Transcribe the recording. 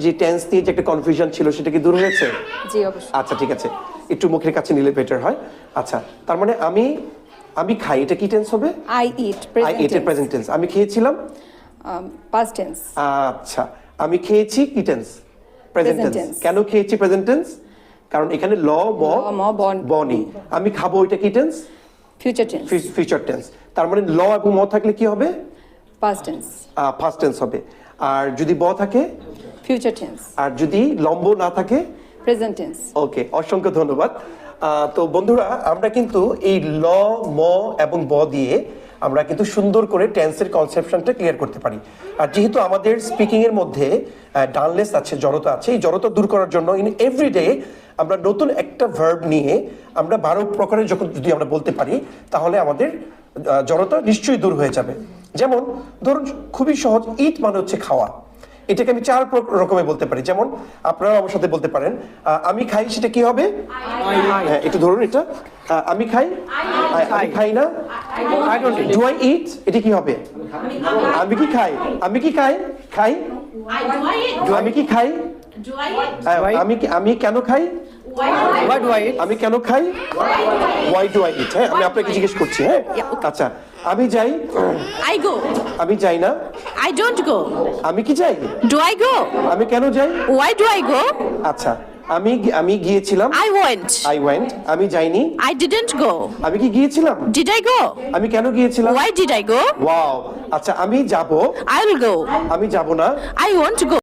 যে টেন্স নিয়ে যে একটা কনফিউশন ছিল সেটা কি দূর হয়েছে? জি অবশ্যই। আচ্ছা ঠিক আছে, একটু মুখের কাছে নিলে বেটার হয়। আচ্ছা, তার মানে আমি খাই, এটা কি টেন্স হবে? আই ইট আই এট এর প্রেজেন্ট টেন্স। আমি খেয়েছিলাম, পাস্ট টেন্স। আচ্ছা আমি খেয়েছি কি tense? Present Present tense. tense। কেন খেয়েছি প্রেজেন্ট টেন্স? কারণ এখানে ল ম বনি। আমি খাবো, এটা কি tense? Future tense. Future tense. তার মানে ল এবং ম থাকলে কি হবে? Past tense. ফার্স্ট টেন্স হবে। আর যদি ব থাকে? Future tense. আর যদি লম্ব না থাকে? Present tense. ওকে, অসংখ্য ধন্যবাদ। তো বন্ধুরা, আমরা কিন্তু এই ল ম এবং ব দিয়ে আমরা কিন্তু সুন্দর করে টেন্সের কনসেপশনটা ক্লিয়ার করতে পারি। আর যেহেতু আমাদের স্পিকিং এর মধ্যে ডালনেস আছে, জড়তা আছে, এই জড়তা দূর করার জন্য ইন এভরিডে আমরা নতুন একটা ভার্ব নিয়ে আমরা 12 প্রকারের যখন যদি আমরা বলতে পারি, তাহলে আমাদের জড়তা নিশ্চয়ই দূর হয়ে যাবে। যেমন ধরুন, খুবই সহজ, ইট মানে হচ্ছে খাওয়া। এটাকে আমি 4 রকমে বলতে পারি। যেমন আপনারা আমার সাথে বলতে পারেন, আমি খাই, সেটা কি হবে? হ্যাঁ, একটু ধরুন এটা, আমি খাই। আমি খাই না, ডু আই ইট, এটা কি হবে? আমি কি খাই? আমি কি খাই? খাই। আমি কি খাই? আমি কেন খাই? আমি কেন খাই? Why do I eat. হ্যাঁ, আমি আপনাকে জিজ্ঞেস করছি। হ্যাঁ, আচ্ছা, আমি যাই। I go. আমি যাই না। I don't go. আমি কি যাই? Do I go? আমি কেন যাই? Why do I go? আচ্ছা, আমি গিয়েছিলাম। I went. I went. আমি যাইনি। I didn't go. আমি কি গিয়েছিলাম? Did I go? আমি কেন গিয়েছিলাম? Why did I go? Wow. আচ্ছা, আমি যাব। I'll go. আমি যাব না। I won't go.